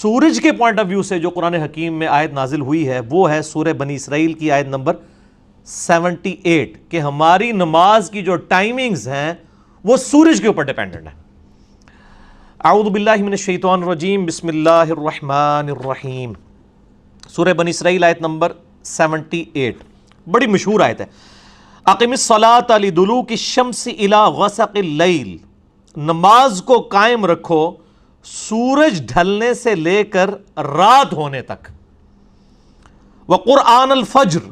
سورج کے point of view سے جو قرآن حکیم میں آیت نازل ہوئی ہے وہ ہے سورہ بنی اسرائیل کی آیت نمبر 78 کہ ہماری نماز کی جو ٹائمنگز ہیں وہ سورج کے اوپر ڈیپینڈنٹ ہے۔ اعوذ باللہ من الشیطان الرجیم، بسم اللہ الرحمن الرحیم۔ سورہ بنی اسرائیل آیت نمبر 78، بڑی مشہور آیت ہے۔ اقم الصلاۃ لدلوک الشمس الی غسق اللیل، نماز کو قائم رکھو سورج ڈھلنے سے لے کر رات ہونے تک۔ وقرآن الفجر،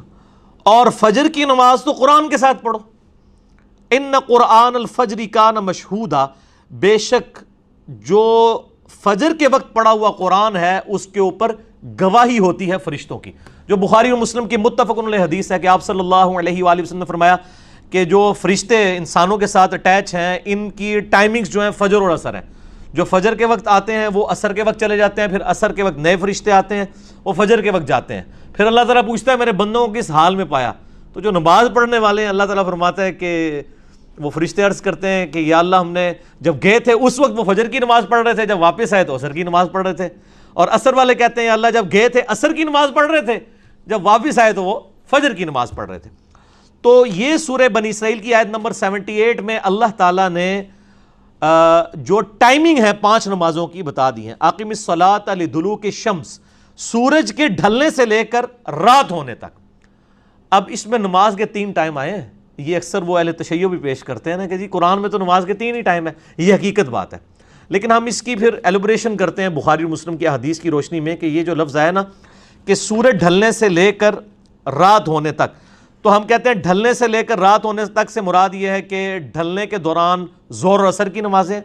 اور فجر کی نماز تو قرآن کے ساتھ پڑھو۔ ان قرآن الفجر کان مشہودا، بے شک جو فجر کے وقت پڑھا ہوا قرآن ہے اس کے اوپر گواہی ہوتی ہے فرشتوں کی، جو بخاری و مسلم کی متفق علیہ حدیث ہے کہ آپ صلی اللہ علیہ وآلہ وسلم نے فرمایا کہ جو فرشتے انسانوں کے ساتھ اٹیچ ہیں ان کی ٹائمنگز جو ہیں فجر اور عصر ہیں۔ جو فجر کے وقت آتے ہیں وہ عصر کے وقت چلے جاتے ہیں، پھر عصر کے وقت نئے فرشتے آتے ہیں، وہ فجر کے وقت جاتے ہیں۔ پھر اللہ تعالیٰ پوچھتا ہے میرے بندوں کو کس حال میں پایا؟ تو جو نماز پڑھنے والے ہیں اللہ تعالیٰ فرماتا ہے کہ وہ فرشتے عرض کرتے ہیں کہ یا اللہ ہم نے جب گئے تھے اس وقت وہ فجر کی نماز پڑھ رہے تھے، جب واپس آئے تو عصر کی نماز پڑھ رہے تھے۔ اور عصر والے کہتے ہیں یا اللہ جب گئے تھے عصر کی نماز پڑھ رہے تھے، جب واپس آئے تو وہ فجر کی نماز پڑھ رہے تھے۔ تو یہ سورہ بنی اسرائیل کی آیت نمبر 78 میں اللہ تعالیٰ نے جو ٹائمنگ ہے 5 نمازوں کی بتا دی ہیں۔ اقم الصلاۃ لدلوک الشمس، سورج کے ڈھلنے سے لے کر رات ہونے تک۔ اب اس میں نماز کے 3 ٹائم آئے ہیں۔ یہ اکثر وہ اہل تشیع بھی پیش کرتے ہیں نا کہ جی قرآن میں تو نماز کے 3 ہی ٹائم ہے، یہ حقیقت بات ہے، لیکن ہم اس کی پھر ایلوبریشن کرتے ہیں بخاری و مسلم کی حدیث کی روشنی میں کہ یہ جو لفظ آیا نا کہ سورج ڈھلنے سے لے کر رات ہونے تک، تو ہم کہتے ہیں ڈھلنے سے لے کر رات ہونے تک سے مراد یہ ہے کہ ڈھلنے کے دوران ظہر اور عصر کی نمازیں،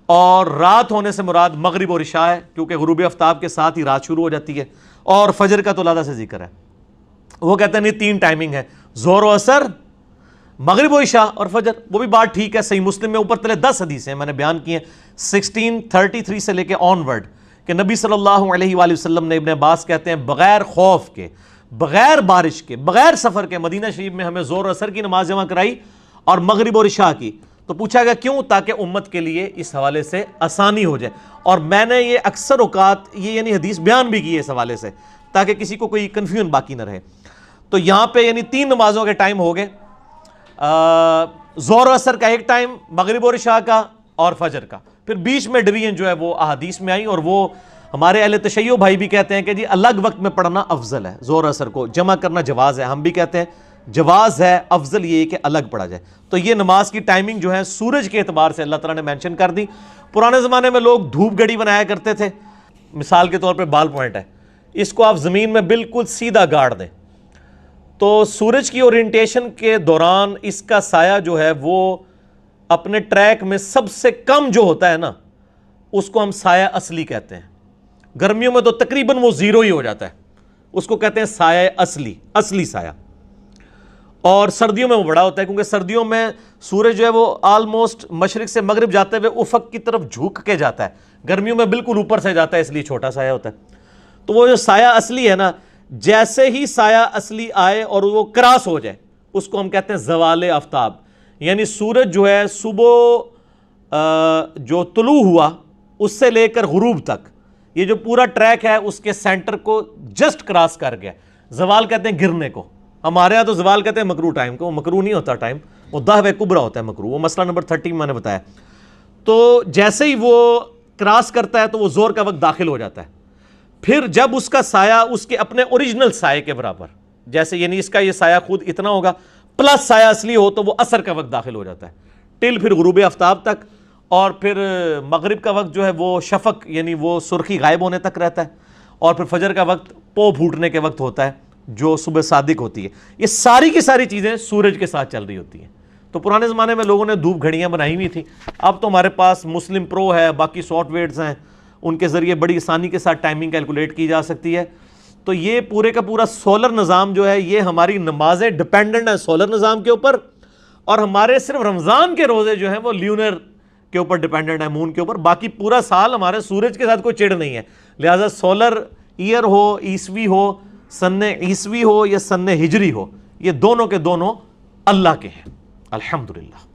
اور رات ہونے سے مراد مغرب اور عشاء ہے کیونکہ غروب آفتاب کے ساتھ ہی رات شروع ہو جاتی ہے، اور فجر کا تو علیحدہ سے ذکر ہے۔ وہ کہتے ہیں نہیں 3 ٹائمنگ ہے، ظہر و عصر، مغرب و عشاء اور فجر۔ وہ بھی بات ٹھیک ہے، صحیح مسلم میں اوپر تلے 10 حدیثیں میں نے بیان کی ہیں 1633 سے لے کے آن ورڈ کہ نبی صلی اللہ علیہ وآلہ وسلم نے، ابن عباس کہتے ہیں بغیر خوف کے، بغیر بارش کے، بغیر سفر کے مدینہ شریف میں ہمیں ظہر و عصر کی نماز جمع کرائی اور مغرب اور عشاء کی۔ تو پوچھا گیا کیوں؟ تاکہ امت کے لیے اس حوالے سے آسانی ہو جائے، اور میں نے یہ اکثر اوقات یہ یعنی حدیث بیان بھی کی ہے اس حوالے سے تاکہ کسی کو کوئی کنفیوژن باقی نہ رہے۔ تو یہاں پہ یعنی 3 نمازوں کے ٹائم ہو گئے، ظہر و عصر کا ایک ٹائم، مغرب اور عشاء کا اور فجر کا، پھر بیچ میں ڈویژن جو ہے وہ احادیث میں آئی، اور وہ ہمارے اہل تشیع بھائی بھی کہتے ہیں کہ جی الگ وقت میں پڑھنا افضل ہے، ظہر عصر کو جمع کرنا جواز ہے، ہم بھی کہتے ہیں جواز ہے، افضل یہ ہے کہ الگ پڑھا جائے۔ تو یہ نماز کی ٹائمنگ جو ہے سورج کے اعتبار سے اللہ تعالیٰ نے مینشن کر دی۔ پرانے زمانے میں لوگ دھوپ گھڑی بنایا کرتے تھے، مثال کے طور پہ بال پوائنٹ ہے، اس کو آپ زمین میں بالکل سیدھا گاڑ دیں تو سورج کی اورینٹیشن کے دوران اس کا سایہ جو ہے وہ اپنے ٹریک میں سب سے کم جو ہوتا ہے نا اس کو ہم سایہ اصلی کہتے ہیں۔ گرمیوں میں تو تقریباً وہ 0 ہی ہو جاتا ہے، اس کو کہتے ہیں سایہ اصلی سایہ، اور سردیوں میں وہ بڑا ہوتا ہے کیونکہ سردیوں میں سورج جو ہے وہ آلموسٹ مشرق سے مغرب جاتے ہوئے افق کی طرف جھک کے جاتا ہے، گرمیوں میں بالکل اوپر سے جاتا ہے اس لیے چھوٹا سایہ ہوتا ہے۔ تو وہ جو سایہ اصلی ہے نا، جیسے ہی سایہ اصلی آئے اور وہ کراس ہو جائے اس کو ہم کہتے ہیں زوال آفتاب، یعنی سورج جو ہے صبح جو طلوع ہوا اس سے لے کر غروب تک یہ جو پورا ٹریک ہے اس کے سینٹر کو جسٹ کراس کر گیا، زوال کہتے ہیں گرنے کو، ہمارے ہاں تو زوال کہتے ہیں مکرو ٹائم کو، وہ مکرو نہیں ہوتا ٹائم، وہ دہو کبرا ہوتا ہے مکرو، وہ مسئلہ نمبر 30 میں نے بتایا۔ تو جیسے ہی وہ کراس کرتا ہے تو وہ زور کا وقت داخل ہو جاتا ہے، پھر جب اس کا سایہ اس کے اپنے اوریجنل سائے کے برابر، جیسے یعنی اس کا یہ سایہ خود اتنا ہوگا پلس سایہ اصلی ہو تو وہ عصر کا وقت داخل ہو جاتا ہے ٹل پھر غروب آفتاب تک، اور پھر مغرب کا وقت جو ہے وہ شفق یعنی وہ سرخی غائب ہونے تک رہتا ہے، اور پھر فجر کا وقت پو پھوٹنے کے وقت ہوتا ہے جو صبح صادق ہوتی ہے۔ یہ ساری کی ساری چیزیں سورج کے ساتھ چل رہی ہوتی ہیں۔ تو پرانے زمانے میں لوگوں نے دھوپ گھڑیاں بنائی ہوئی تھیں، اب تو ہمارے پاس مسلم پرو ہے، باقی سافٹ ویئرز ہیں، ان کے ذریعے بڑی آسانی کے ساتھ ٹائمنگ کیلکولیٹ کی جا سکتی ہے۔ تو یہ پورے کا پورا سولر نظام جو ہے یہ ہماری نمازیں ڈیپینڈنٹ ہیں سولر نظام کے اوپر، اور ہمارے صرف رمضان کے روزے جو ہیں وہ لیونر کے اوپر ڈیپینڈنٹ ہیں، مون کے اوپر، باقی پورا سال ہمارے سورج کے ساتھ کوئی چڑ نہیں ہے۔ لہٰذا سولر ایئر ہو، عیسوی ہو، سن عیسوی ہو یا سن ہجری ہو، یہ دونوں کے دونوں اللہ کے ہیں، الحمدللہ۔